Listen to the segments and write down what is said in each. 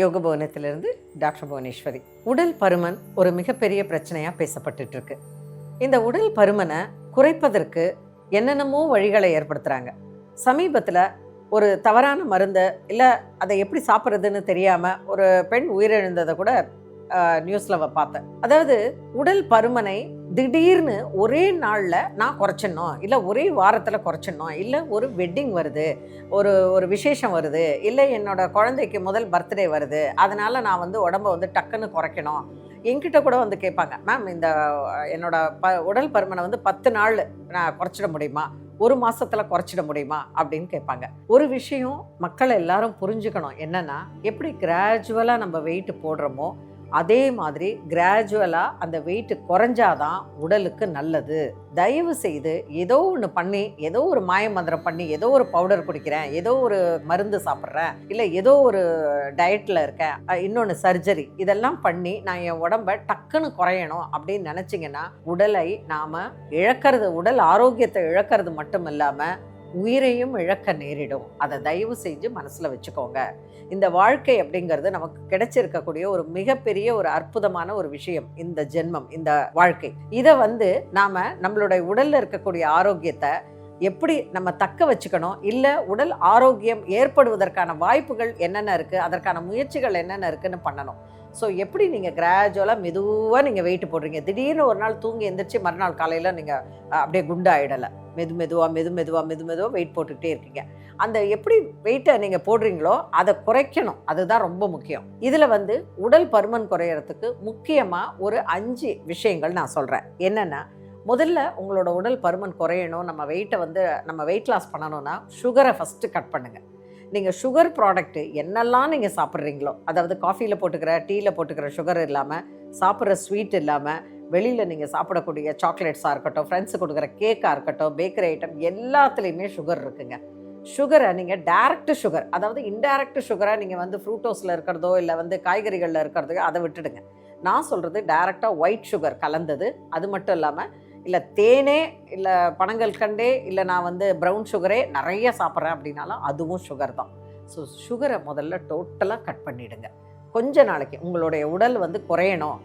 யோக புவனத்திலிருந்து டாக்டர் புவனேஸ்வரி. உடல் பருமன் ஒரு மிகப்பெரிய பிரச்சனையாக பேசப்பட்டுட்டு இருக்கு. இந்த உடல் பருமனை குறைப்பதற்கு என்னென்னமோ வழிகளை ஏற்படுத்துகிறாங்க. சமீபத்தில் ஒரு தவறான மருந்தை இல்லை அதை எப்படி சாப்பிட்றதுன்னு தெரியாமல் ஒரு பெண் உயிரிழந்ததை கூட நியூஸில் பார்த்தேன். அதாவது உடல் பருமனை திடீர்னு ஒரே நாளில் நான் குறைச்சிடணும், இல்லை ஒரே வாரத்தில் குறைச்சிடணும், இல்லை ஒரு வெட்டிங் வருது, ஒரு விசேஷம் வருது, இல்லை என்னோட குழந்தைக்கு முதல் பர்த்டே வருது, அதனால் நான் உடம்பை டக்குன்னு குறைக்கணும். என்கிட்ட கூட கேட்பாங்க, மேம் இந்த என்னோட உடல் பருமனை 10 நாள் நான் குறைச்சிட முடியுமா, ஒரு மாசத்துல குறைச்சிட முடியுமா அப்படின்னு கேட்பாங்க. ஒரு விஷயம் மக்கள் எல்லாரும் புரிஞ்சுக்கணும், என்னன்னா எப்படி கிராஜுவலா நம்ம வெயிட் போடுறோமோ அதே மாதிரி கிராஜுவலா அந்த வெயிட் குறைஞ்சாதான் உடலுக்கு நல்லது. தயவு செய்து ஏதோ ஒன்று பண்ணி, ஏதோ ஒரு மாய மந்திரம் பண்ணி, ஏதோ ஒரு பவுடர் குடிக்கிறேன், ஏதோ ஒரு மருந்து சாப்பிட்றேன், இல்லை ஏதோ ஒரு டயட்டில் இருக்கேன், இன்னொன்று சர்ஜரி, இதெல்லாம் பண்ணி நான் என் உடம்பை டக்குன்னு குறையணும் அப்படின்னு நினச்சிங்கன்னா உடலை நாம் இழக்கிறது, உடல் ஆரோக்கியத்தை இழக்கிறது மட்டும் இல்லாமல் உயிரையும் இழக்க நேரிடும். அதை தயவு செஞ்சு மனசில் வச்சுக்கோங்க. இந்த வாழ்க்கை அப்படிங்கிறது நமக்கு கிடைச்சிருக்கக்கூடிய ஒரு மிகப்பெரிய ஒரு அற்புதமான ஒரு விஷயம், இந்த ஜென்மம், இந்த வாழ்க்கை. இதை நாம நம்மளுடைய உடல்ல இருக்கக்கூடிய ஆரோக்கியத்தை எப்படி நம்ம தக்க வச்சுக்கணும், இல்லை உடல் ஆரோக்கியம் ஏற்படுவதற்கான வாய்ப்புகள் என்னென்ன இருக்குது, அதற்கான முயற்சிகள் என்னென்ன இருக்குன்னு பண்ணணும். ஸோ எப்படி நீங்கள் கிராஜுவலாக மெதுவாக நீங்கள் வெயிட் போடுறீங்க, திடீர்னு ஒரு நாள் தூங்கி எந்திரிச்சு மறுநாள் காலையில் நீங்கள் அப்படியே குண்டாயிடலை, மெதுவாக வெயிட் போட்டுக்கிட்டே இருக்கீங்க. அந்த எப்படி வெயிட்டை நீங்கள் போடுறீங்களோ அதை குறைக்கணும், அதுதான் ரொம்ப முக்கியம். இதில் உடல் பருமன் குறையறதுக்கு முக்கியமாக ஒரு 5 விஷயங்கள் நான் சொல்கிறேன். என்னென்னா, முதல்ல உங்களோட உடல் பருமன் குறையணும், நம்ம வெயிட்டை நம்ம வெயிட் லாஸ் பண்ணணும்னா சுகரை ஃபஸ்ட்டு கட் பண்ணுங்கள். நீங்கள் சுகர் ப்ராடக்ட்டு என்னெல்லாம் நீங்கள் சாப்பிட்றீங்களோ, அதாவது காஃபியில் போட்டுக்கிற, டீயில் போட்டுக்கிற சுகர் இல்லாமல், சாப்பிட்ற ஸ்வீட் இல்லாமல், வெளியில் நீங்கள் சாப்பிடக்கூடிய சாக்லேட்ஸாக இருக்கட்டும், ஃப்ரெண்ட்ஸு கொடுக்குற கேக்காக இருக்கட்டும், பேக்கரி ஐட்டம் எல்லாத்துலேயுமே சுகர் இருக்குங்க. சுகரை நீங்கள் டைரக்ட் சுகர், அதாவது இன்டைரக்ட் சுகராக நீங்கள் ஃப்ரூட்டோஸில் இருக்கிறதோ இல்லை காய்கறிகளில் இருக்கிறதோ அதை விட்டுடுங்க. நான் சொல்கிறது டைரெக்டாக ஒயிட் சுகர் கலந்தது. அது மட்டும் இல்லாமல் இல்லை தேனே, இல்லை பனங்கல்கண்டே, இல்லை நான் ப்ரௌன் சுகரே நிறைய சாப்பிட்றேன் அப்படின்னாலும் அதுவும் சுகர் தான். ஸோ சுகரை முதல்ல டோட்டலாக கட் பண்ணிவிடுங்க. கொஞ்ச நாளைக்கு உங்களுடைய உடல் குறையணும்,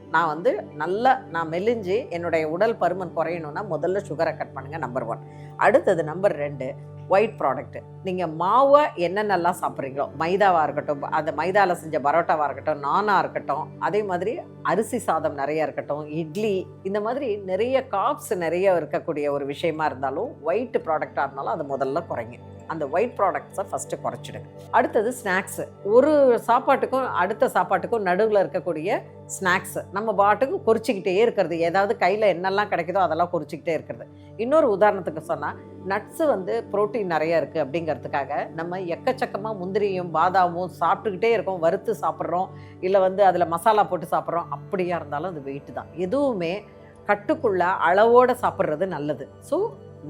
நான் மெலிஞ்சு என்னுடைய உடல் பருமன் குறையணும்னா முதல்ல சுகரை கட் பண்ணுங்கள், நம்பர் 1. அடுத்தது நம்பர் 2, ஒயிட் ப்ராடக்ட்டு. நீங்கள் மாவை என்னென்னலாம் சாப்பிட்றீங்களோ, மைதாவாக இருக்கட்டும், அந்த மைதாவில் செஞ்ச பரோட்டாவாக இருக்கட்டும், நானாக இருக்கட்டும், அதே மாதிரி அரிசி சாதம் நிறையா இருக்கட்டும், இட்லி, இந்த மாதிரி நிறைய கார்ப்ஸ் நிறைய இருக்கக்கூடிய ஒரு விஷயமா இருந்தாலும், ஒயிட் ப்ராடக்டாக இருந்தாலும் அது முதல்ல குறைங்க. அந்த ஒயிட் ப்ராடக்ட்ஸை ஃபஸ்ட்டு குறைச்சிடுங்க. அடுத்தது ஸ்நாக்ஸு. ஒரு சாப்பாட்டுக்கும் அடுத்த சாப்பாட்டுக்கும் நடுவில் இருக்கக்கூடிய ஸ்நாக்ஸு நம்ம பாட்டுக்கு குறிச்சிக்கிட்டே இருக்கிறது, ஏதாவது கையில் என்னெல்லாம் கிடைக்குதோ அதெல்லாம் குறிச்சிக்கிட்டே இருக்கிறது. இன்னொரு உதாரணத்துக்கு சொன்னால், நட்ஸு புரோட்டீன் நிறையா இருக்குது அப்படிங்கிறதுக்காக நம்ம எக்கச்சக்கமாக முந்திரியும் பாதாமும் சாப்பிட்டுக்கிட்டே இருக்கோம், வறுத்து சாப்பிட்றோம், இல்லை அதில் மசாலா போட்டு சாப்பிட்றோம். அப்படியா இருந்தாலும் அது வெயிட்டு தான். எதுவுமே கட்டுக்குள்ள அளவோடு சாப்பிட்றது நல்லது. ஸோ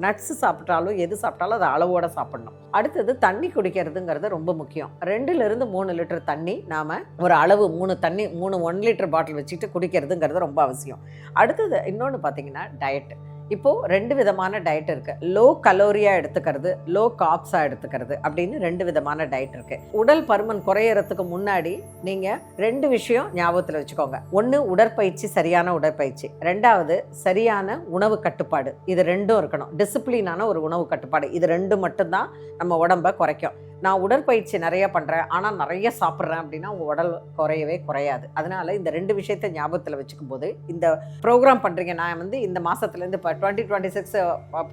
நட்ஸு சாப்பிட்டாலும் எது சாப்பிட்டாலும் அதை அளவோடு சாப்பிட்ணும். அடுத்தது தண்ணி குடிக்கிறதுங்கிறது ரொம்ப முக்கியம். 2லிருந்து 3 லிட்டர் தண்ணி நாம் ஒரு அளவு 3 1 லிட்டர் பாட்டில் வச்சுக்கிட்டு குடிக்கிறதுங்கிறது ரொம்ப அவசியம். அடுத்தது இன்னொன்று பார்த்தீங்கன்னா டயட்டு. இப்போது 2 விதமான டயட் இருக்குது. லோ கலோரியாக எடுத்துக்கிறது, லோ கார்ப்ஸாக எடுத்துக்கிறது அப்படின்னு 2 விதமான டயட் இருக்குது. உடல் பருமன் குறையறதுக்கு முன்னாடி நீங்கள் 2 விஷயம் ஞாபகத்தில் வச்சுக்கோங்க. 1, உடற்பயிற்சி, சரியான உடற்பயிற்சி. 2வது சரியான உணவு கட்டுப்பாடு. இது 2ம் இருக்கணும். டிசிப்ளினான ஒரு உணவு கட்டுப்பாடு. இது 2 மட்டும்தான் நம்ம உடம்பை குறைக்கும். நான் உடற்பயிற்சி நிறைய பண்ணுறேன் ஆனால் நிறைய சாப்பிட்றேன் அப்படின்னா உங்கள் உடல் குறையவே குறையாது. அதனால் இந்த 2 விஷயத்தை ஞாபகத்தில் வச்சுக்கும் போது, இந்த ப்ரோக்ராம் பண்ணுறீங்க, நான் இந்த மாதத்துலேருந்து இப்போ 2026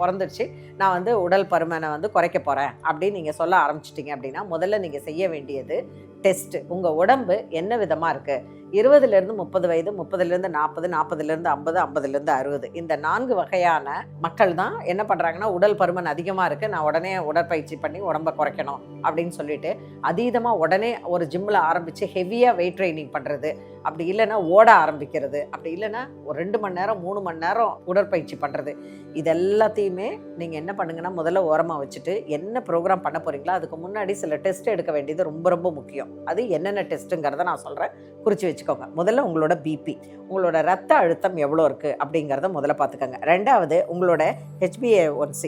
பிறந்துடுச்சு, நான் உடல் பருமனை குறைக்க போகிறேன் அப்படின்னு நீங்கள் சொல்ல ஆரம்பிச்சிட்டிங்க அப்படின்னா, முதல்ல நீங்கள் செய்ய வேண்டியது டெஸ்ட்டு. உங்கள் உடம்பு என்ன விதமாக இருக்குது, 20லேருந்து 30 வயது, 30லேருந்து 40, 40லேருந்து 50, 50லேருந்து 60, இந்த 4 வகையான மக்கள் தான் என்ன பண்ணுறாங்கன்னா, உடல் பருமன் அதிகமாக இருக்குது, நான் உடனே உடற்பயிற்சி பண்ணி உடம்பை குறைக்கணும் அப்படின்னு சொல்லிட்டு அதீதமாக உடனே ஒரு ஜிம்மில் ஆரம்பித்து ஹெவியாக வெயிட் ட்ரைனிங் பண்ணுறது, அப்படி இல்லைன்னா ஓட ஆரம்பிக்கிறது, அப்படி இல்லைன்னா ஒரு 2 மணி நேரம் 3 மணி நேரம் உடற்பயிற்சி பண்ணுறது. இது எல்லாத்தையுமே நீங்கள் என்ன பண்ணுங்கன்னா, முதல்ல ஓரமாக வச்சுட்டு என்ன ப்ரோக்ராம் பண்ண போகிறீங்களோ அதுக்கு முன்னாடி சில டெஸ்ட் எடுக்க வேண்டியது ரொம்ப ரொம்ப முக்கியம். அது என்னென்ன டெஸ்ட்டுங்கிறத நான் சொல்கிறேன், குறித்து வச்சுக்கோங்க. முதல்ல உங்களோட பிபி, உங்களோட ரத்த அழுத்தம் எவ்வளோ இருக்குது அப்படிங்கிறத முதல்ல பார்த்துக்கோங்க. 2வது உங்களோட HbA1c,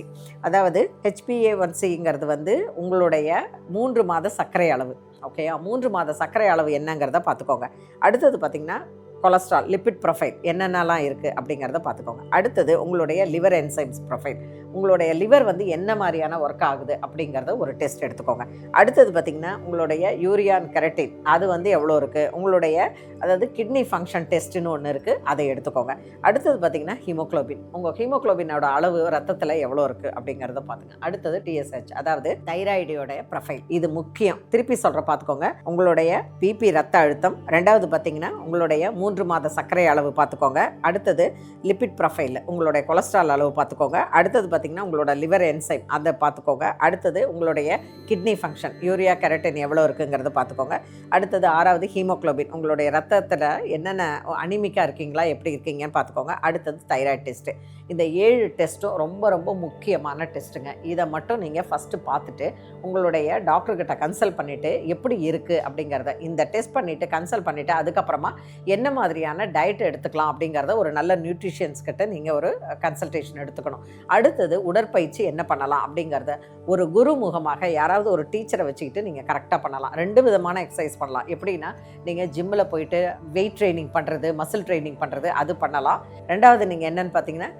அதாவது HbA1cங்கிறது உங்களுடைய 3 மாத சர்க்கரை அளவு. ஓகேயா? 3 மாத சர்க்கரை அளவு என்னங்கிறத பார்த்துக்கோங்க. அடுத்தது பார்த்திங்கன்னா கொலஸ்ட்ரால், லிப்பிட் ப்ரொஃபைல் என்னென்னலாம் இருக்குது அப்படிங்கிறத பார்த்துக்கோங்க. அடுத்தது உங்களுடைய லிவர் என்சைம்ஸ் ப்ரொஃபைல், உங்களுடைய லிவர் வந்து என்ன மாதிரியான ஒர்க் ஆகுது அப்படிங்கிறத ஒரு டெஸ்ட் எடுத்துக்கோங்க. அடுத்தது பார்த்திங்கன்னா உங்களுடைய யூரியான் கெரட்டின் அது வந்து எவ்வளோ இருக்குது, உங்களுடைய அதாவது கிட்னி ஃபங்க்ஷன் டெஸ்ட்டுன்னு ஒன்று இருக்குது, அதை எடுத்துக்கோங்க. அடுத்தது பார்த்திங்கன்னா ஹீமோக்ளோபின், உங்கள் ஹீமோக்ளோபினோட அளவு ரத்தத்தில் எவ்வளோ இருக்குது அப்படிங்கிறத பார்த்துங்க. அடுத்தது டிஎஸ்ஹெச் அதாவது தைராய்டியோடைய ப்ரொஃபைல், இது முக்கியம். திருப்பி சொல்கிற பார்த்துக்கோங்க. உங்களுடைய பிபி ரத்த அழுத்தம், ரெண்டாவது பார்த்திங்கன்னா உங்களுடைய 3 மாத சர்க்கரை அளவு பார்த்துக்கோங்க. அடுத்தது லிப்பிட் ப்ரொஃபைல், உங்களுடைய கொலஸ்ட்ரால் அளவு பார்த்துக்கோங்க. அடுத்தது பார்த்திங்கன்னா உங்களோட லிவர் என்சைம் அதை பார்த்துக்கோங்க. அடுத்தது உங்களுடைய கிட்னி ஃபங்க்ஷன் யூரியா கெரட்டின் எவ்வளோ இருக்குங்கிறத பார்த்துக்கோங்க. அடுத்தது 6வது ஹீமோக்ளோபின், உங்களுடைய ரத்தத்தில் என்னென்ன அனிமிக்காக இருக்கீங்களா எப்படி இருக்கீங்கன்னு பார்த்துக்கோங்க. அடுத்தது தைராய்டு டெஸ்ட்டு. இந்த 7 டெஸ்ட்டும் ரொம்ப ரொம்ப முக்கியமான டெஸ்ட்டுங்க. இதை மட்டும் நீங்கள் ஃபஸ்ட்டு பார்த்துட்டு உங்களுடைய டாக்டர்கிட்ட கன்சல்ட் பண்ணிவிட்டு எப்படி இருக்குது அப்படிங்கிறத இந்த டெஸ்ட் பண்ணிவிட்டு கன்சல்ட் பண்ணிவிட்டு அதுக்கப்புறமா என்ன மாதிரியான டயட் எடுத்துக்கலாம் அப்படிங்கிறத ஒரு நல்ல நியூட்ரிஷியன்ஸ் கிட்ட நீங்கள் ஒரு கன்சல்டேஷன் எடுத்துக்கணும். அடுத்தது உடற்பயிற்சி என்ன பண்ணலாம் அப்படிங்கிறத ஒரு குரு முகமாக யாராவது ஒரு டீச்சரை வச்சுக்கிட்டு நீங்கள் கரெக்டாக பண்ணலாம். 2 விதமான எக்ஸசைஸ் பண்ணலாம். எப்படின்னா நீங்கள் ஜிம்மில் போயிட்டு வெயிட் ட்ரைனிங் பண்ணுறது, மசில் ட்ரைனிங் பண்ணுறது அது பண்ணலாம். ரெண்டாவது நீங்கள் என்னென்னு பார்த்தீங்கன்னா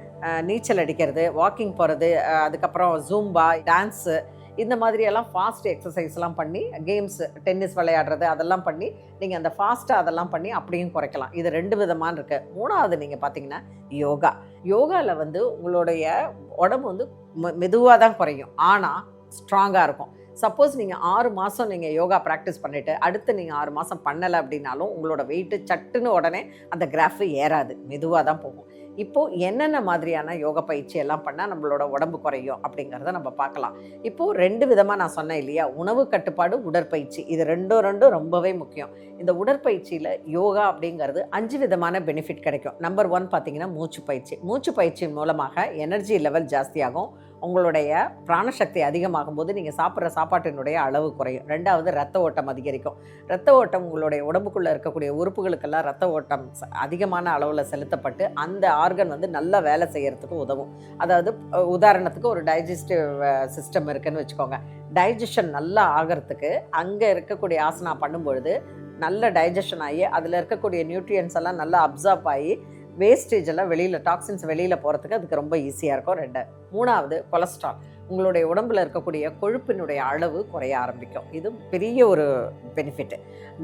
நீச்சல் அடிக்கிறது, வாக்கிங் போகிறது, அதுக்கப்புறம் ஜூம்பா, டான்ஸு, இந்த மாதிரியெல்லாம் ஃபாஸ்ட் எக்ஸசைஸ்லாம் பண்ணி கேம்ஸ் டென்னிஸ் விளையாடுறது அதெல்லாம் பண்ணி நீங்கள் அந்த ஃபாஸ்ட்டாக அதெல்லாம் பண்ணி அப்படியும் குறைக்கலாம். இது 2 விதமான இருக்குது. 3வது நீங்கள் பார்த்தீங்கன்னா யோகா. யோகாவில் வந்து உங்களுடைய உடம்பு வந்து மெதுவாக தான் குறையும், ஆனால் ஸ்ட்ராங்காக இருக்கும். சப்போஸ் நீங்கள் 6 மாதம் நீங்கள் யோகா ப்ராக்டிஸ் பண்ணிவிட்டு அடுத்து நீங்கள் 6 மாதம் பண்ணலை அப்படின்னாலும் உங்களோட வெயிட்டு சட்டுன்னு உடனே அந்த கிராஃபு ஏறாது, மெதுவாக தான் போகும். இப்போது என்னென்ன மாதிரியான யோகா பயிற்சி எல்லாம் பண்ணால் நம்மளோட உடம்பு குறையும் அப்படிங்கிறத நம்ம பார்க்கலாம். இப்போது 2 விதமாக நான் சொன்னேன் இல்லையா, உணவு கட்டுப்பாடு, உடற்பயிற்சி, இது ரெண்டும் ரொம்பவே முக்கியம். இந்த உடற்பயிற்சியில் யோகா அப்படிங்கிறது 5 விதமான பெனிஃபிட் கிடைக்கும். நம்பர் 1 பார்த்தீங்கன்னா மூச்சு பயிற்சி. மூச்சு பயிற்சியின் மூலமாக எனர்ஜி லெவல் ஜாஸ்தியாகும், உங்களுடைய பிராணசக்தி அதிகமாகும் போது நீங்கள் சாப்பிட்ற சாப்பாட்டினுடைய அளவு குறையும். 2வது ரத்த ஓட்டம் அதிகரிக்கும். ரத்த ஓட்டம் உங்களுடைய உடம்புக்குள்ளே இருக்கக்கூடிய உறுப்புகளுக்கெல்லாம் ரத்த ஓட்டம் அதிகமான அளவில் செலுத்தப்பட்டு அந்த ஆர்கன் வந்து நல்லா வேலை செய்கிறதுக்கு உதவும். அதாவது உதாரணத்துக்கு ஒரு டைஜஸ்டிவ் சிஸ்டம் இருக்குதுன்னு வச்சுக்கோங்க. டைஜஷன் நல்லா ஆகிறதுக்கு அங்கே இருக்கக்கூடிய ஆசனா பண்ணும்பொழுது நல்ல டைஜஷன் ஆகி அதில் இருக்கக்கூடிய நியூட்ரியன்ஸ் எல்லாம் நல்லா அப்சார்ப் ஆகி வேஸ்டேஜ் எல்லாம் வெளியில், டாக்ஸின்ஸ் வெளியில் போகிறதுக்கு அதுக்கு ரொம்ப ஈஸியாக இருக்கும். 3வது கொலஸ்ட்ரால், உங்களுடைய உடம்பில் இருக்கக்கூடிய கொழுப்பினுடைய அளவு குறைய ஆரம்பிக்கும். இது பெரிய ஒரு பெனிஃபிட்டு.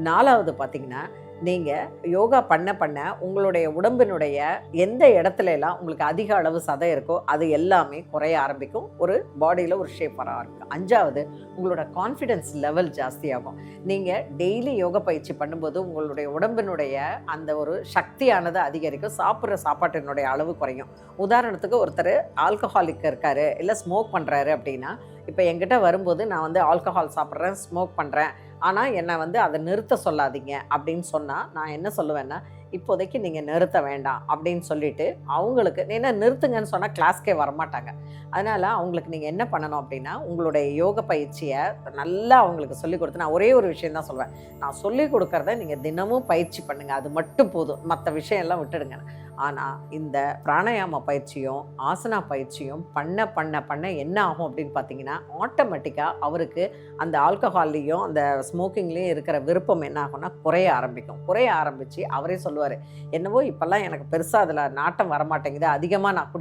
4வது பார்த்திங்கன்னா நீங்கள் யோகா பண்ண பண்ண உங்களுடைய உடம்பினுடைய எந்த இடத்துல எல்லாம் உங்களுக்கு அதிக அளவு சதை இருக்கோ அது எல்லாமே குறைய ஆரம்பிக்கும், ஒரு பாடியில் ஒரு ஷேப் வர ஆரம்பிக்கும். 5வது உங்களோட கான்ஃபிடென்ஸ் லெவல் ஜாஸ்தியாகும். நீங்கள் டெய்லி யோகா பயிற்சி பண்ணும்போது உங்களுடைய உடம்பினுடைய அந்த ஒரு சக்தியானது அதிகரிக்கும், சாப்பிட்ற சாப்பாட்டினுடைய அளவு குறையும். உதாரணத்துக்கு ஒருத்தர் ஆல்கஹாலிக் இருக்கார், இல்லை ஸ்மோக் பண்ணுறாரு அப்படின்னா, இப்போ என்கிட்ட வரும்போது நான் வந்து ஆல்கஹால் சாப்பிட்றேன், ஸ்மோக் பண்ணுறேன், ஆனால் என்னை வந்து அதை நிறுத்த சொல்லாதீங்க அப்படின்னு சொன்னால் நான் என்ன சொல்லுவேன்னா, இப்போதைக்கு நீங்கள் நிறுத்த வேண்டாம் அப்படின்னு சொல்லிவிட்டு அவங்களுக்கு, ஏன்னா நிறுத்துங்கன்னு சொன்னால் கிளாஸ்க்கே வரமாட்டாங்க. அதனால் அவங்களுக்கு நீங்கள் என்ன பண்ணணும் அப்படின்னா, உங்களுடைய யோக பயிற்சியை நல்லா அவங்களுக்கு சொல்லிக் கொடுத்து, நான் ஒரே ஒரு விஷயம் தான் சொல்லுவேன், நான் சொல்லிக் கொடுக்குறத நீங்கள் தினமும் பயிற்சி பண்ணுங்கள், அது மட்டும் போதும், மற்ற விஷயம் எல்லாம் விட்டுடுங்க. ஆனால் இந்த பிராணாயாம பயிற்சியும் ஆசனா பயிற்சியும் பண்ண பண்ண பண்ண என்ன ஆகும் அப்படின்னு பார்த்தீங்கன்னா, ஆட்டோமேட்டிக்காக அவருக்கு அந்த ஆல்கஹால்லையும் அந்த ஸ்மோக்கிங்லேயும் இருக்கிற விருப்பம் என்ன ஆகும்னா குறைய ஆரம்பித்து அவரே சொல்லுவார், என்னவோ இப்போல்லாம் எனக்கு பெருசாக அதில் நாட்டம் வரமாட்டேங்குது, அதிகமாக நான்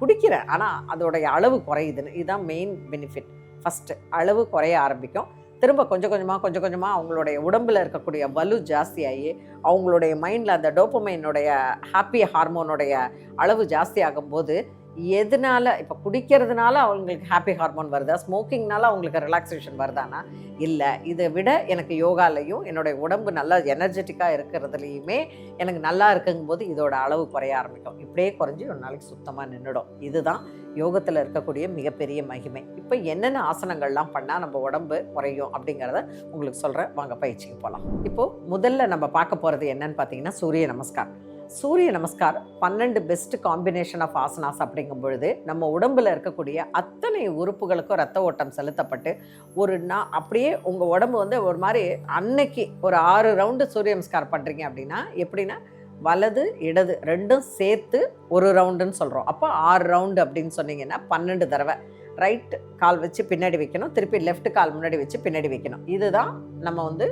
குடிக்கிறேன் ஆனால் அதோடைய அளவு குறையுதுன்னு. இதுதான் மெயின் பெனிஃபிட். ஃபஸ்ட்டு அளவு குறைய ஆரம்பிக்கும், திரும்ப கொஞ்சம் கொஞ்சமாக அவங்களுடைய உடம்பில் இருக்கக்கூடிய வலு ஜாஸ்தியாகி அவங்களுடைய மைண்டில் அந்த டோபமைனுடைய ஹாப்பி ஹார்மோனுடைய அளவு ஜாஸ்தி ஆகும்போது, எதனால இப்போ குடிக்கிறதுனால அவங்களுக்கு ஹாப்பி ஹார்மோன் வருதா, ஸ்மோக்கிங்னால அவங்களுக்கு ரிலாக்ஸேஷன் வருதானா, இல்லை இதை விட எனக்கு யோகாலையும் என்னுடைய உடம்பு நல்லா எனர்ஜெட்டிக்காக இருக்கிறதுலையுமே எனக்கு நல்லா இருக்குங்கும்போது இதோட அளவு குறைய ஆரம்பிக்கும். இப்படியே குறைஞ்சி ஒரு நாளைக்கு சுத்தமாக நின்றுடும். இதுதான் யோகத்தில் இருக்கக்கூடிய மிகப்பெரிய மகிமை. இப்போ என்னென்ன ஆசனங்கள்லாம் பண்ணால் நம்ம உடம்பு குறையும் அப்படிங்கிறத உங்களுக்கு சொல்கிறேன், வாங்க பயிற்சிக்கு போகலாம். இப்போது முதல்ல நம்ம பார்க்க போகிறது என்னன்னு பார்த்தீங்கன்னா சூரிய நமஸ்கார். சூரிய நமஸ்கார் 12 பெஸ்ட் காம்பினேஷன் ஆஃப் ஆசனாஸ் அப்படிங்கும் பொழுது நம்ம உடம்பில் இருக்கக்கூடிய அத்தனை உறுப்புகளுக்கும் ரத்த ஓட்டம் செலுத்தப்பட்டு அப்படியே உங்கள் உடம்பு வந்து ஒரு மாதிரி அன்னைக்கு ஒரு 6 ரவுண்டு சூரிய நமஸ்கார் பண்ணுறீங்க அப்படின்னா, எப்படின்னா வலது இடது ரெண்டும் சேர்த்து ஒரு ரவுண்டுன்னு சொல்கிறோம். அப்போ 6 ரவுண்டு அப்படின்னு சொன்னீங்கன்னா 12 தடவை ரைட் கால் வச்சு பின்னாடி வைக்கணும், திருப்பி லெஃப்ட் கால் முன்னாடி வச்சு பின்னாடி வைக்கணும். இதுதான் நம்ம வந்து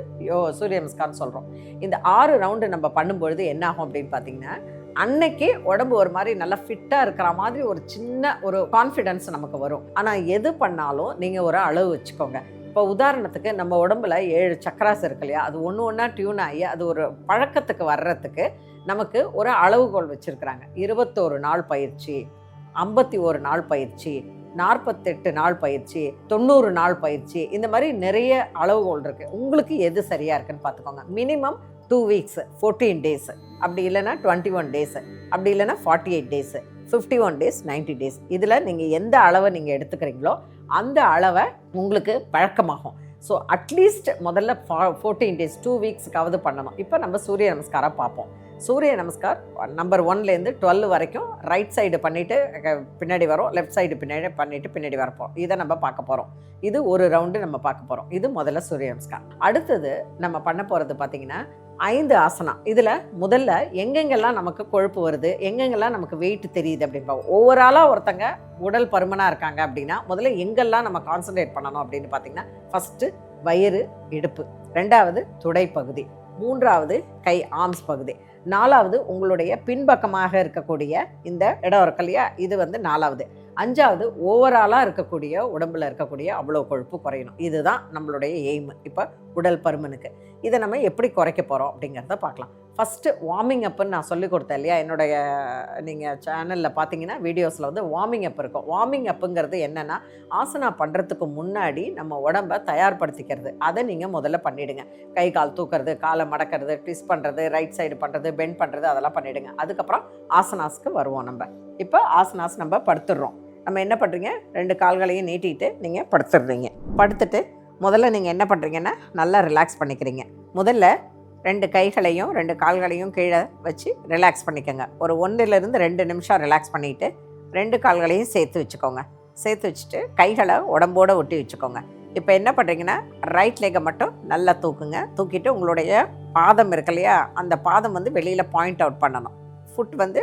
சூரிய நமஸ்காரம் சொல்கிறோம். இந்த 6 ரவுண்டு நம்ம பண்ணும்பொழுது என்ன ஆகும் அப்படின்னு பார்த்தீங்கன்னா, அன்னைக்கே உடம்பு ஒரு மாதிரி நல்லா ஃபிட்டாக இருக்கிற மாதிரி ஒரு சின்ன ஒரு கான்ஃபிடென்ஸ் நமக்கு வரும். ஆனால் எது பண்ணாலும் நீங்கள் ஒரு அளவு வச்சுக்கோங்க. இப்போ உதாரணத்துக்கு நம்ம உடம்புல 7 சக்கராஸ் இருக்கு இல்லையா, அது ஒன்று ஒன்றா டியூன் ஆகி அது ஒரு பழக்கத்துக்கு வர்றதுக்கு நமக்கு ஒரு அளவுகோல் வச்சுருக்குறாங்க. 21 நாள் பயிற்சி, 51 நாள் பயிற்சி, 48 நாள் பயிற்சி, 90 நாள் பயிற்சி, இந்த மாதிரி நிறைய அளவுகோல் இருக்குது. உங்களுக்கு எது சரியாக இருக்குன்னு பார்த்துக்கோங்க. மினிமம் 2 வீக்ஸ், 14 டேஸ், அப்படி இல்லைன்னா 21 டேஸ், அப்படி இல்லைன்னா 48 டேஸ், 51 டேஸ், 90 டேஸ். இதில் நீங்கள் எந்த அளவை நீங்கள் எடுத்துக்கிறீங்களோ அந்த அளவை உங்களுக்கு பழக்கமாகும். ஸோ அட்லீஸ்ட் முதல்ல 14 டேஸ் 2 வீக்ஸுக்காவது பண்ணணும். இப்போ நம்ம சூரிய நமஸ்காரம் பார்ப்போம். சூரிய நமஸ்கார் நம்பர் 1லேருந்து 12 வரைக்கும் ரைட் சைடு பண்ணிவிட்டு பின்னாடி வரும், லெஃப்ட் சைடு பின்னாடி பண்ணிவிட்டு பின்னாடி வரப்போம். இதை நம்ம பார்க்க போகிறோம். இது ஒரு ரவுண்டு நம்ம பார்க்க போகிறோம். இது முதல்ல சூரிய நமஸ்கார். அடுத்தது நம்ம பண்ண போகிறது பார்த்திங்கன்னா 5 ஆசனா. இதில் முதல்ல எங்கெங்கெல்லாம் நமக்கு கொழுப்பு வருது, எங்கெங்கெல்லாம் நமக்கு வெயிட் தெரியுது அப்படின்பா. ஓவராலாக ஒருத்தங்க உடல் பருமனாக இருக்காங்க அப்படின்னா முதல்ல எங்கெல்லாம் நம்ம கான்சன்ட்ரேட் பண்ணணும் அப்படின்னு பார்த்தீங்கன்னா, ஃபஸ்ட்டு வயிறு, இடுப்பு, 2வது துடை பகுதி, 3வது கை ஆர்ம்ஸ் பகுதி, 4வது உங்களுடைய பின்பக்கமாக இருக்கக்கூடிய இந்த இடம் இருக்கு இல்லையா, இது வந்து 4வது, 5வது ஓவராலாக இருக்கக்கூடிய உடம்புல இருக்கக்கூடிய அவ்வளோ கொழுப்பு குறையணும். இதுதான் நம்மளுடைய எய்ம் இப்போ உடல் பருமனுக்கு. இதை நம்ம எப்படி குறைக்க போகிறோம் அப்படிங்கிறத பார்க்கலாம். ஃபஸ்ட்டு வார்மிங் அப்புன்னு நான் சொல்லி கொடுத்தேன் இல்லையா, என்னுடைய நீங்கள் சேனலில் பார்த்தீங்கன்னா வீடியோஸில் வந்து வார்மிங் அப் இருக்கும். வார்மிங் அப்புங்கிறது என்னென்னா, ஆசனா பண்ணுறதுக்கு முன்னாடி நம்ம உடம்பை தயார்படுத்திக்கிறது. அதை நீங்கள் முதல்ல பண்ணிவிடுங்க. கை கால் தூக்கிறது, காலை மடக்கிறது, ட்விஸ்ட் பண்ணுறது, ரைட் சைடு பண்ணுறது, பெண்ட் பண்ணுறது, அதெல்லாம் பண்ணிவிடுங்க. அதுக்கப்புறம் ஆசனாஸ்க்கு வருவோம். நம்ம இப்போ ஆசனாஸ் நம்ம படுத்துடுறோம். நம்ம என்ன பண்ணுறீங்க, 2 கால்களையும் நீட்டிட்டு நீங்கள் படுத்துடுறீங்க. படுத்துட்டு முதல்ல நீங்கள் என்ன பண்ணுறீங்கன்னா, நல்லா ரிலாக்ஸ் பண்ணிக்கிறீங்க. முதல்ல 2 கைகளையும் 2 கால்களையும் கீழே வச்சு ரிலாக்ஸ் பண்ணிக்கோங்க. ஒரு 1லேருந்து 2 நிமிஷம் ரிலாக்ஸ் பண்ணிவிட்டு 2 கால்களையும் சேர்த்து வச்சுக்கோங்க. சேர்த்து வச்சுட்டு கைகளை உடம்போடு ஒட்டி வச்சுக்கோங்க. இப்போ என்ன பண்ணுறீங்கன்னா, ரைட் லெக்கை மட்டும் நல்லா தூக்குங்க. தூக்கிட்டு உங்களுடைய பாதம் இருக்கு இல்லையா, அந்த பாதம் வந்து வெளியில் பாயிண்ட் அவுட் பண்ணணும். ஃபுட் வந்து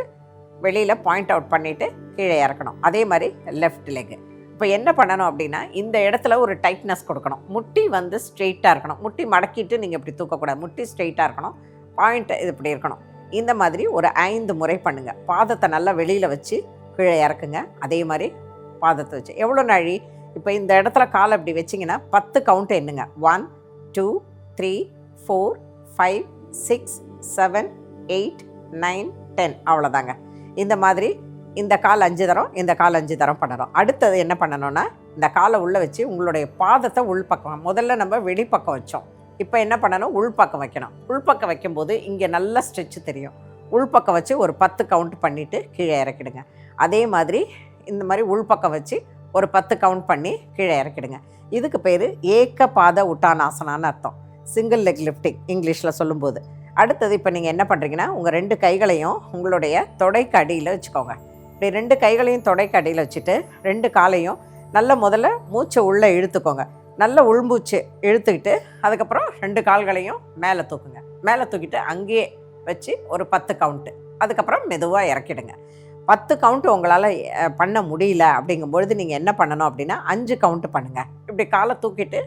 வெளியில் பாயிண்ட் அவுட் பண்ணிவிட்டு கீழே இறக்கணும். அதே மாதிரி லெஃப்ட் லெக்கு. இப்போ என்ன பண்ணணும் அப்படின்னா, இந்த இடத்துல ஒரு டைட்னஸ் கொடுக்கணும். முட்டி வந்து ஸ்ட்ரெயிட்டாக இருக்கணும். முட்டி மடக்கிட்டு நீங்கள் இப்படி தூக்கக்கூடாது. முட்டி ஸ்ட்ரெயிட்டாக இருக்கணும். பாயிண்ட் இது இப்படி இருக்கணும். இந்த மாதிரி ஒரு 5 முறை பண்ணுங்கள். பாதத்தை நல்லா வெளியில் வச்சு கீழே இறக்குங்க. அதே மாதிரி பாதத்தை வச்சு எவ்வளோ நாழி, இப்போ இந்த இடத்துல காலை இப்படி வச்சிங்கன்னா 10 கவுண்ட் எண்ணுங்க. 1 2 3 4 5 6 7 8 9 10 அவ்வளோதாங்க. இந்த மாதிரி இந்த கால் 5 தரம், இந்த கால் 5 தரம் பண்ணணும். அடுத்தது என்ன பண்ணணும்னா, இந்த காலை உள்ளே வச்சு உங்களுடைய பாதத்தை உள்பக்கம், முதல்ல நம்ம வெளிப்பக்கம் வச்சோம், இப்போ என்ன பண்ணணும், உள்பக்கம் வைக்கணும். உள்பக்கம் வைக்கும்போது இங்கே நல்ல ஸ்ட்ரெச் தெரியும். உள்பக்கம் வச்சு ஒரு 10 கவுண்ட் பண்ணிவிட்டு கீழே இறக்கிடுங்க. அதே மாதிரி இந்த மாதிரி உள்பக்கம் வச்சு ஒரு 10 கவுண்ட் பண்ணி கீழே இறக்கிடுங்க. இதுக்கு பேர் ஏக்க பாத உட்டானாசனான்னு அர்த்தம். சிங்கிள் லெக் லிஃப்டிங் இங்கிலீஷில் சொல்லும்போது. அடுத்தது இப்போ நீங்கள் என்ன பண்ணுறீங்கன்னா, உங்கள் 2 கைகளையும் உங்களுடைய தொடைக்கு அடியில் வச்சுக்கோங்க. இப்படி 2 கைகளையும் தொடைக்கு அடியில் வச்சுட்டு 2 காலையும் நல்ல முதல்ல மூச்சை உள்ளே இழுத்துக்கோங்க. நல்ல உள்மூச்சு இழுத்துக்கிட்டு அதுக்கப்புறம் 2 கால்களையும் மேலே தூக்குங்க. மேலே தூக்கிட்டு அங்கேயே வச்சு ஒரு 10 கவுண்ட்டு. அதுக்கப்புறம் மெதுவாக இறக்கிடுங்க. 10 கவுண்ட்டு உங்களால் பண்ண முடியல அப்படிங்கும்பொழுது நீங்கள் என்ன பண்ணணும் அப்படின்னா, 5 கவுண்ட்டு பண்ணுங்கள். இப்படி காலை தூக்கிட்டு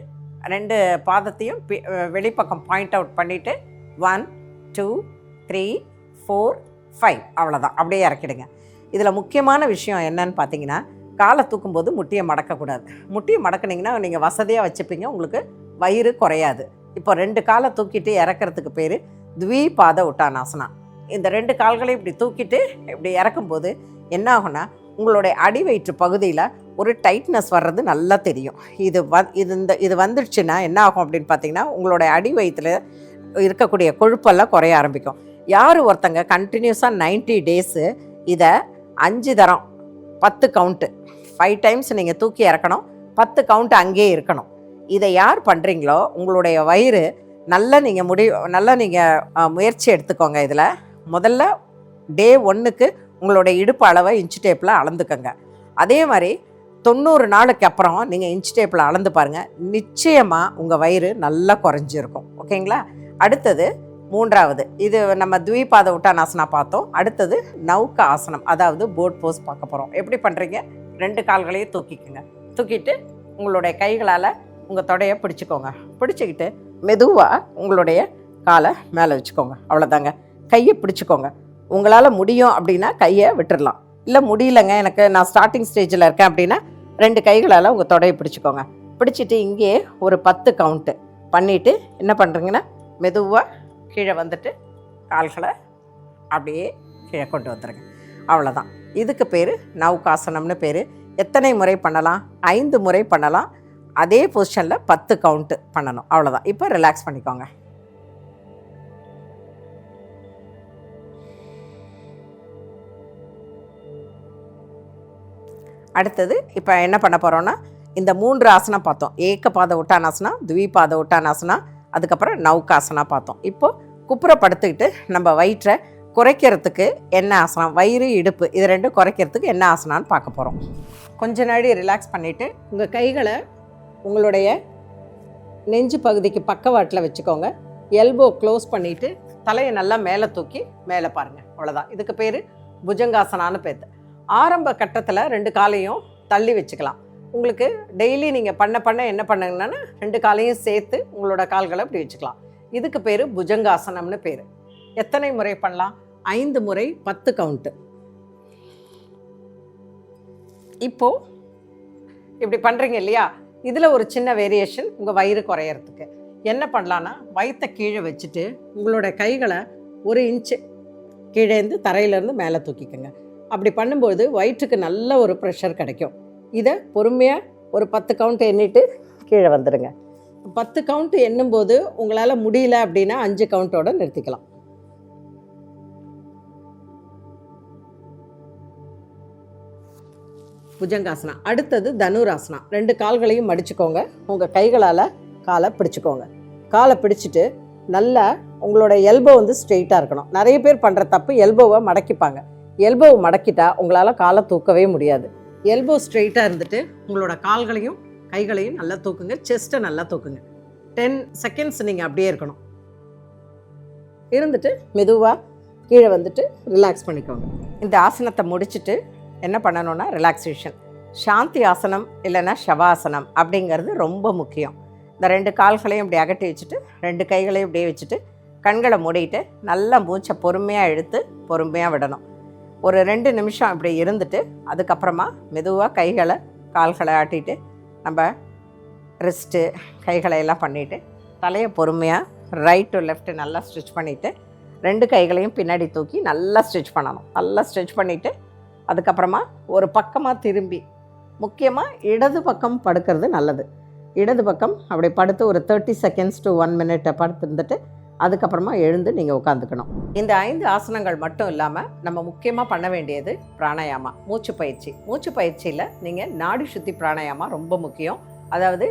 2 பாதத்தையும் வெளிப்பக்கம் பாயிண்ட் அவுட் பண்ணிவிட்டு 1 2 3 4 5 அவ்வளோதான். அப்படியே இறக்கிடுங்க. இதில் முக்கியமான விஷயம் என்னன்னு பார்த்தீங்கன்னா, காலை தூக்கும்போது முட்டியை மடக்கக்கூடாது. முட்டியை மடக்குனிங்கன்னா நீங்கள் வசதியாக வச்சுப்பீங்க, உங்களுக்கு வயிறு குறையாது. இப்போ 2 காலை தூக்கிட்டு இறக்கிறதுக்கு பேர் த்விபாத உட்டானாசனா. இந்த 2 கால்களையும் இப்படி தூக்கிட்டு இப்படி இறக்கும்போது என்ன ஆகும்னா, உங்களுடைய அடி வயிற்று பகுதியில் ஒரு டைட்னஸ் வர்றது நல்லா தெரியும். இது வந்துடுச்சுன்னா என்ன ஆகும் அப்படின்னு பார்த்தீங்கன்னா, உங்களுடைய அடி வயிற்றில் இருக்கக்கூடிய கொழுப்பெல்லாம் குறைய ஆரம்பிக்கும். யார் ஒருத்தங்க கண்டினியூஸாக 90 டேஸு இதை 5 தரம் 10 கவுண்ட்டு 5 டைம்ஸ் நீங்கள் தூக்கி இறக்கணும், 10 கவுண்ட் அங்கேயே இருக்கணும். இதை யார் பண்ணுறீங்களோ உங்களுடைய வயிறு நல்லா நீங்கள் முயற்சி எடுத்துக்கோங்க. இதில் முதல்ல டே 1க்கு உங்களுடைய இடுப்பு அளவை இன்ச்சு டேப்பில் அளந்துக்கோங்க. அதே மாதிரி 90 நாளுக்கு அப்புறம் நீங்கள் இன்ச்சு டேப்பில் அளந்து பாருங்கள். நிச்சயமாக உங்கள் வயிறு நல்லா குறைஞ்சிருக்கும். ஓகேங்களா? அடுத்தது 3வது, இது நம்ம த்விபாத உட்டானாசனா பார்த்தோம். அடுத்தது நௌக ஆசனம், அதாவது போட் போஸ் பார்க்க போகிறோம். எப்படி பண்ணுறீங்க, 2 கால்களையும் தூக்கிக்குங்க. தூக்கிட்டு உங்களுடைய கைகளால் உங்கள் தொடையை பிடிச்சிக்கோங்க. பிடிச்சிக்கிட்டு மெதுவாக உங்களுடைய காலை மேலே வச்சுக்கோங்க. அவ்வளோதாங்க. கையை பிடிச்சிக்கோங்க. உங்களால் முடியும் அப்படின்னா கையை விட்டுடலாம். இல்லை முடியலங்க, நான் ஸ்டார்டிங் ஸ்டேஜில் இருக்கேன் அப்படின்னா 2 கைகளால் உங்கள் தொடையை பிடிச்சிக்கோங்க. பிடிச்சிட்டு இங்கேயே ஒரு 10 கவுண்ட்டு பண்ணிவிட்டு என்ன பண்ணுறீங்கன்னா மெதுவாக கீழே வந்துட்டு கால்களை அப்படியே கீழே கொண்டு வந்துடுங்க. அவ்வளோதான். இதுக்கு பேர் நௌகாசனம்னு பேர். எத்தனை முறை பண்ணலாம்? 5 முறை பண்ணலாம். அதே பொசிஷனில் 10 கவுண்ட்டு பண்ணணும். அவ்வளோதான். இப்போ ரிலாக்ஸ் பண்ணிக்கோங்க. அடுத்தது இப்போ என்ன பண்ண போகிறோன்னா, இந்த 3 ஆசனம் பார்த்தோம். ஏகபாத உட்டானாசனா, த்விபாத உட்டானாசனா, அதுக்கப்புறம் நௌகாசனா பார்த்தோம். இப்போது குப்புற படுத்துக்கிட்டு நம்ம வயிற்றை குறைக்கிறதுக்கு என்ன ஆசனம், வயிறு இடுப்பு இது 2 குறைக்கிறதுக்கு என்ன ஆசனான்னு பார்க்க போகிறோம். கொஞ்ச நாடி ரிலாக்ஸ் பண்ணிவிட்டு உங்கள் கைகளை உங்களுடைய நெஞ்சு பகுதிக்கு பக்கவாட்டில் வச்சுக்கோங்க. எல்போ க்ளோஸ் பண்ணிவிட்டு தலையை நல்லா மேலே தூக்கி மேலே பாருங்கள். அவ்வளோதான். இதுக்கு பேர் புஜங்காசனான்னு பேர். ஆரம்ப கட்டத்தில் 2 காலையும் தள்ளி வச்சுக்கலாம். உங்களுக்கு டெய்லி நீங்கள் பண்ண என்ன பண்ணுங்கன்னா 2 காலையும் சேர்த்து உங்களோட கால்களை இப்படி வச்சுக்கலாம். இதுக்கு பேர் புஜங்காசனம்னு பேர். எத்தனை முறை பண்ணலாம்? 5 முறை 10 கவுண்ட்டு. இப்போது இப்படி பண்ணுறீங்க இல்லையா? இதில் ஒரு சின்ன வேரியேஷன் உங்கள் வயிறு குறையிறதுக்கு என்ன பண்ணலான்னா, வயிற்றை கீழே வச்சுட்டு உங்களோட கைகளை 1 இன்ச்சு கீழேருந்து தரையிலேருந்து மேலே தூக்கிக்கோங்க. அப்படி பண்ணும்போது வயிற்றுக்கு நல்ல ஒரு ப்ரெஷர் கிடைக்கும். இதை பொறுமையாக ஒரு 10 கவுண்ட் எண்ணிட்டு கீழே வந்துடுங்க. 10 கவுண்ட் எண்ணும்போது உங்களால் முடியல அப்படின்னா 5 கவுண்டோடு நிறுத்திக்கலாம். புஜங்காசனா. அடுத்தது தனுராசனா. 2 கால்களையும் மடிச்சுக்கோங்க. உங்கள் கைகளால் காலை பிடிச்சிக்கோங்க. காலை பிடிச்சிட்டு நல்லா உங்களோட எல்போ ஸ்ட்ரெயிட்டாக இருக்கணும். நிறைய பேர் பண்ணுற தப்பு எல்போவை மடக்கிப்பாங்க. எல்போவை மடக்கிட்டா உங்களால் காலை தூக்கவே முடியாது. எல்போ ஸ்ட்ரெயிட்டாக இருந்துட்டு உங்களோட கால்களையும் கைகளையும் நல்லா தூக்குங்க. செஸ்ட்டை நல்லா தூக்குங்க. 10 செகண்ட்ஸ் நீங்கள் அப்படியே இருக்கணும். இருந்துட்டு மெதுவாக கீழே வந்துட்டு ரிலாக்ஸ் பண்ணிக்கோங்க. இந்த ஆசனத்தை முடிச்சுட்டு என்ன பண்ணணும்னா ரிலாக்ஸேஷன். சாந்தி ஆசனம் இல்லைன்னா ஷவாசனம் அப்படிங்கிறது ரொம்ப முக்கியம். இந்த 2 கால்களையும் இப்படி அகட்டி வச்சுட்டு 2 கைகளையும் இப்படியே வச்சுட்டு கண்களை மூடிட்டு நல்லா மூச்சை பொறுமையாக இழுத்து பொறுமையாக விடணும். ஒரு 2 நிமிஷம் இப்படி இருந்துட்டு அதுக்கப்புறமா மெதுவாக கைகளை கால்களை ஆட்டிட்டு நம்ம ரிஸ்ட்டு கைகளை எல்லாம் பண்ணிவிட்டு தலையை பொறுமையாக ரைட் டு லெஃப்ட்டு நல்லா ஸ்ட்ரெச் பண்ணிவிட்டு 2 கைகளையும் பின்னாடி தூக்கி நல்லா ஸ்ட்ரெச் பண்ணணும். நல்லா ஸ்ட்ரெச் பண்ணிவிட்டு அதுக்கப்புறமா ஒரு பக்கமாக திரும்பி, முக்கியமாக இடது பக்கம் படுக்கிறது நல்லது. இடது பக்கம் அப்படி படுத்து ஒரு 30 செகண்ட்ஸ் டு 1 மினிட்டை படுத்துருந்துட்டு அதுக்கப்புறமா எழுந்து நீங்கள் உட்காந்துக்கணும். இந்த 5 ஆசனங்கள் மட்டும் இல்லாமல் நம்ம முக்கியமாக பண்ண வேண்டியது பிராணாயாமா, மூச்சு பயிற்சி. மூச்சு பயிற்சியில் நீங்கள் நாடி சுத்தி பிராணாயாமா ரொம்ப முக்கியம். அதாவது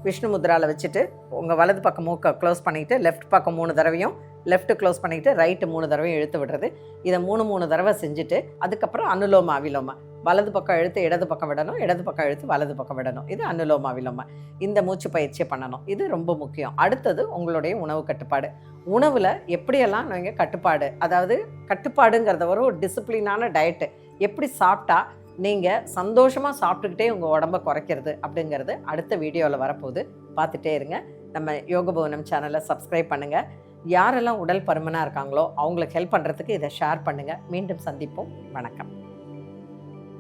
விஷ்ணு முத்ராவில் வச்சுட்டு உங்கள் வலது பக்கம் மூக்கை க்ளோஸ் பண்ணிவிட்டு லெஃப்ட் பக்கம் 3 தடவையும், லெஃப்ட்டு க்ளோஸ் பண்ணிவிட்டு ரைட்டு 3 தடவையும் இழுத்து விடுறது. இதை 3 தடவை செஞ்சுட்டு அதுக்கப்புறம் அனுலோமா விலோமா, வலது பக்கம் இழுத்து இடது பக்கம் விடணும், இடது பக்கம் இழுத்து வலது பக்கம் விடணும். இது அனுலோமா விலோமா. இந்த மூச்சு பயிற்சியை பண்ணணும். இது ரொம்ப முக்கியம். அடுத்தது உங்களுடைய உணவு கட்டுப்பாடு. உணவில் எப்படியெல்லாம் நீங்கள் கட்டுப்பாடு, அதாவது கட்டுப்பாடுங்கிறத ஒரு டிசிப்ளினான டயட்டு எப்படி சாப்பிட்டா நீங்கள் சந்தோஷமாக சாப்பிட்டுக்கிட்டே உங்கள் உடம்பை குறைக்கிறது அப்படிங்கிறது அடுத்த வீடியோவில் வரப்போகுது. பார்த்துட்டே இருங்க. நம்ம யோகபவனம் சேனலை சப்ஸ்கிரைப் பண்ணுங்கள். யாரெல்லாம் உடல் பருமனாக இருக்காங்களோ அவங்களுக்கு ஹெல்ப் பண்ணுறதுக்கு இதை ஷேர் பண்ணுங்கள். மீண்டும் சந்திப்போம். வணக்கம்.